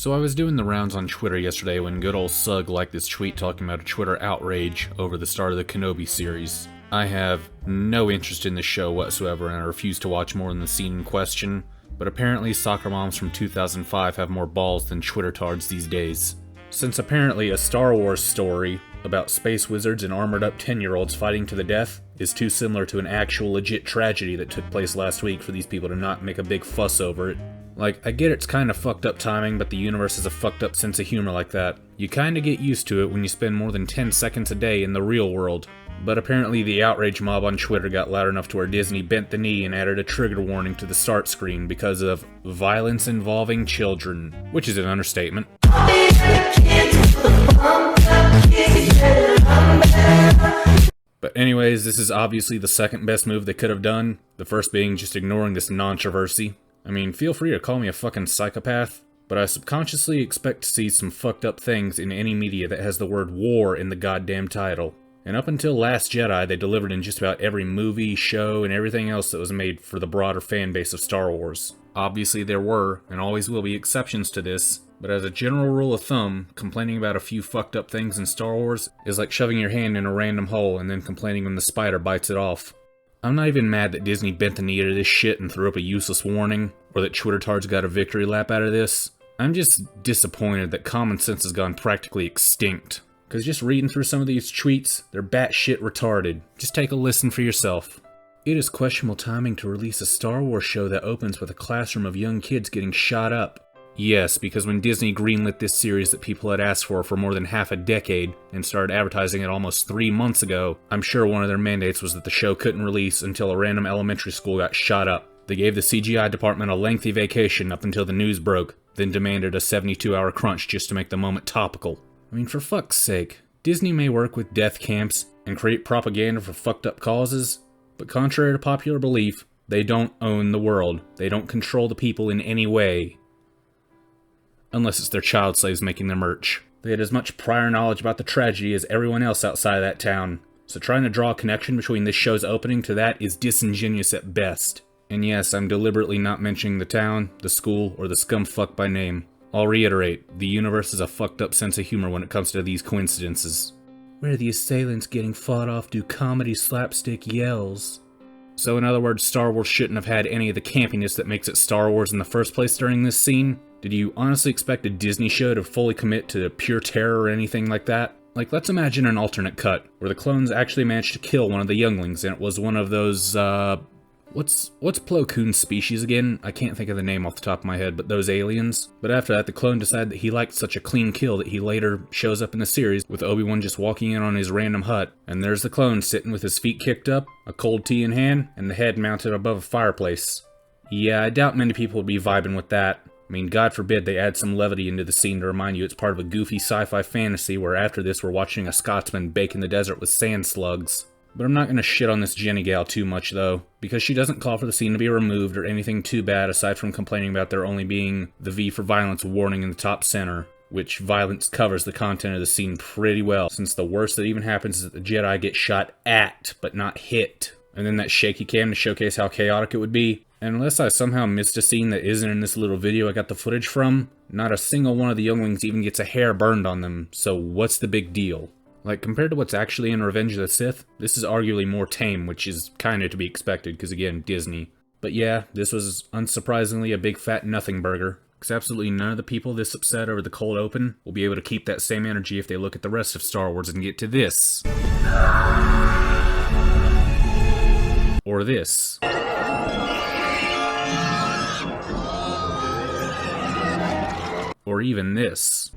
So I was doing the rounds on Twitter yesterday when good old Sug liked this tweet talking about a Twitter outrage over the start of the Kenobi series. I have no interest in the show whatsoever and I refuse to watch more than the scene in question, but apparently soccer moms from 2005 have more balls than Twitter tards these days. Since apparently a Star Wars story about space wizards and armored up 10-year-olds fighting to the death is too similar to an actual legit tragedy that took place last week for these people to not make a big fuss over it. Like, I get it's kinda fucked up timing, but the universe has a fucked up sense of humor like that. You kinda get used to it when you spend more than 10 seconds a day in the real world. But apparently the outrage mob on Twitter got loud enough to where Disney bent the knee and added a trigger warning to the start screen because of violence involving children, which is an understatement. But anyways, this is obviously the second best move they could have done, the first being just ignoring this controversy. I mean, feel free to call me a fucking psychopath, but I subconsciously expect to see some fucked up things in any media that has the word war in the goddamn title. And up until Last Jedi, they delivered in just about every movie, show, and everything else that was made for the broader fan base of Star Wars. Obviously there were, and always will be, exceptions to this, but as a general rule of thumb, complaining about a few fucked up things in Star Wars is like shoving your hand in a random hole and then complaining when the spider bites it off. I'm not even mad that Disney bent the knee to this shit and threw up a useless warning, or that Twitter tards got a victory lap out of this. I'm just disappointed that common sense has gone practically extinct. Cause just reading through some of these tweets, they're batshit retarded. Just take a listen for yourself. It is questionable timing to release a Star Wars show that opens with a classroom of young kids getting shot up. Yes, because when Disney greenlit this series that people had asked for more than half a decade and started advertising it almost 3 months ago, I'm sure one of their mandates was that the show couldn't release until a random elementary school got shot up. They gave the CGI department a lengthy vacation up until the news broke, then demanded a 72-hour crunch just to make the moment topical. I mean, for fuck's sake, Disney may work with death camps and create propaganda for fucked up causes, but contrary to popular belief, they don't own the world. They don't control the people in any way. Unless it's their child slaves making their merch. They had as much prior knowledge about the tragedy as everyone else outside of that town, so trying to draw a connection between this show's opening to that is disingenuous at best. And yes, I'm deliberately not mentioning the town, the school, or the scumfuck by name. I'll reiterate, the universe has a fucked up sense of humor when it comes to these coincidences. Where the assailants getting fought off do comedy slapstick yells. So in other words, Star Wars shouldn't have had any of the campiness that makes it Star Wars in the first place during this scene? Did you honestly expect a Disney show to fully commit to pure terror or anything like that? Like, let's imagine an alternate cut, where the clones actually managed to kill one of the younglings, and it was one of those, What's Plo Koon's species again? I can't think of the name off the top of my head, but those aliens. But after that, the clone decided that he liked such a clean kill that he later shows up in the series with Obi-Wan just walking in on his random hut, and there's the clone sitting with his feet kicked up, a cold tea in hand, and the head mounted above a fireplace. Yeah, I doubt many people would be vibing with that. I mean, God forbid they add some levity into the scene to remind you it's part of a goofy sci-fi fantasy where after this we're watching a Scotsman bake in the desert with sand slugs. But I'm not going to shit on this Jenny gal too much though, because she doesn't call for the scene to be removed or anything too bad aside from complaining about there only being the V for violence warning in the top center, which violence covers the content of the scene pretty well, since the worst that even happens is that the Jedi get shot at, but not hit. And then that shaky cam to showcase how chaotic it would be. And unless I somehow missed a scene that isn't in this little video I got the footage from, not a single one of the younglings even gets a hair burned on them, so what's the big deal? Like, compared to what's actually in Revenge of the Sith, this is arguably more tame, which is kinda to be expected, because again, Disney. But yeah, this was unsurprisingly a big fat nothing burger, because absolutely none of the people this upset over the cold open will be able to keep that same energy if they look at the rest of Star Wars and get to this. Or this. Or even this.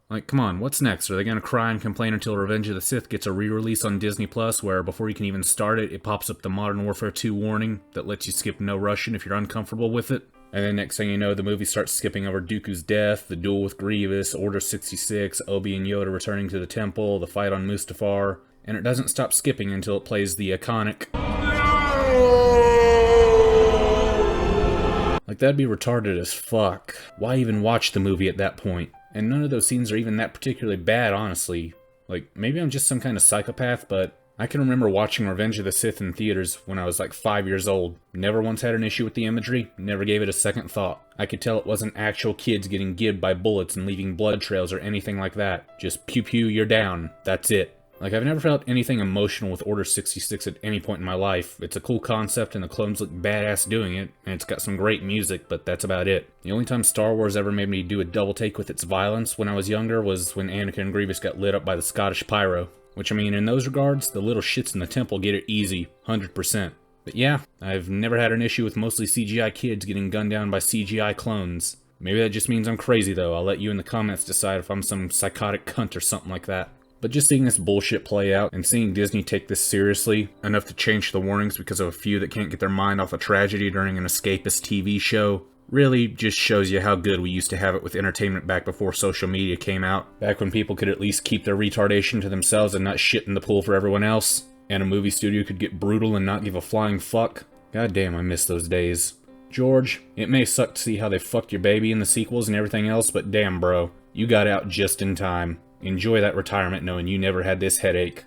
Like, come on, what's next? Are they gonna cry and complain until Revenge of the Sith gets a re-release on Disney Plus, where before you can even start it, it pops up the Modern Warfare 2 warning that lets you skip no Russian if you're uncomfortable with it? And then next thing you know, the movie starts skipping over Dooku's death, the duel with Grievous, Order 66, Obi and Yoda returning to the temple, the fight on Mustafar, and it doesn't stop skipping until it plays the iconic... Like, that'd be retarded as fuck. Why even watch the movie at that point? And none of those scenes are even that particularly bad, honestly. Like, maybe I'm just some kind of psychopath, but I can remember watching Revenge of the Sith in theaters when I was like 5 years old. Never once had an issue with the imagery, never gave it a second thought. I could tell it wasn't actual kids getting gibbed by bullets and leaving blood trails or anything like that. Just pew pew, you're down. That's it. Like, I've never felt anything emotional with Order 66 at any point in my life. It's a cool concept and the clones look badass doing it, and it's got some great music, but that's about it. The only time Star Wars ever made me do a double take with its violence when I was younger was when Anakin and Grievous got lit up by the Scottish Pyro. Which, I mean, in those regards, the little shits in the temple get it easy, 100%. But yeah, I've never had an issue with mostly CGI kids getting gunned down by CGI clones. Maybe that just means I'm crazy though. I'll let you in the comments decide if I'm some psychotic cunt or something like that. But just seeing this bullshit play out, and seeing Disney take this seriously, enough to change the warnings because of a few that can't get their mind off a tragedy during an escapist TV show, really just shows you how good we used to have it with entertainment back before social media came out. Back when people could at least keep their retardation to themselves and not shit in the pool for everyone else. And a movie studio could get brutal and not give a flying fuck. God damn, I miss those days. George, it may suck to see how they fucked your baby in the sequels and everything else, but damn bro, you got out just in time. Enjoy that retirement knowing you never had this headache.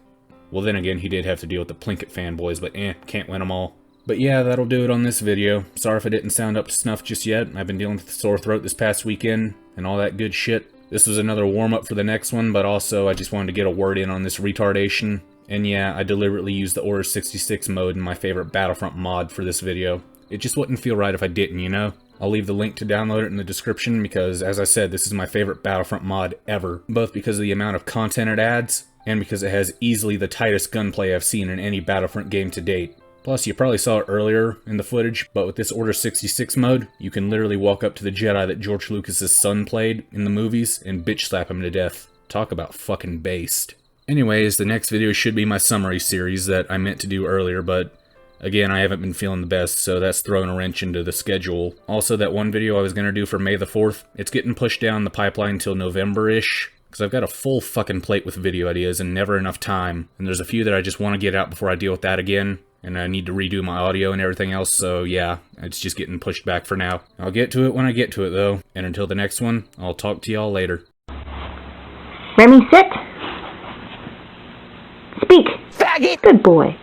Well then again, he did have to deal with the Plinkett fanboys, but can't win them all. But yeah, that'll do it on this video. Sorry if I didn't sound up to snuff just yet. I've been dealing with a sore throat this past weekend, and all that good shit. This was another warm-up for the next one, but also I just wanted to get a word in on this retardation. And yeah, I deliberately used the Order 66 mode in my favorite Battlefront mod for this video. It just wouldn't feel right if I didn't, you know? I'll leave the link to download it in the description because, as I said, this is my favorite Battlefront mod ever. Both because of the amount of content it adds, and because it has easily the tightest gunplay I've seen in any Battlefront game to date. Plus, you probably saw it earlier in the footage, but with this Order 66 mode, you can literally walk up to the Jedi that George Lucas's son played in the movies and bitch slap him to death. Talk about fucking based. Anyways, the next video should be my summary series that I meant to do earlier, but again, I haven't been feeling the best, so that's throwing a wrench into the schedule. Also, that one video I was going to do for May the 4th, it's getting pushed down the pipeline till November-ish, because I've got a full fucking plate with video ideas and never enough time, and there's a few that I just want to get out before I deal with that again, and I need to redo my audio and everything else, so yeah, it's just getting pushed back for now. I'll get to it when I get to it, though, and until the next one, I'll talk to y'all later. Remy, sit. Speak. Faggot. Good boy.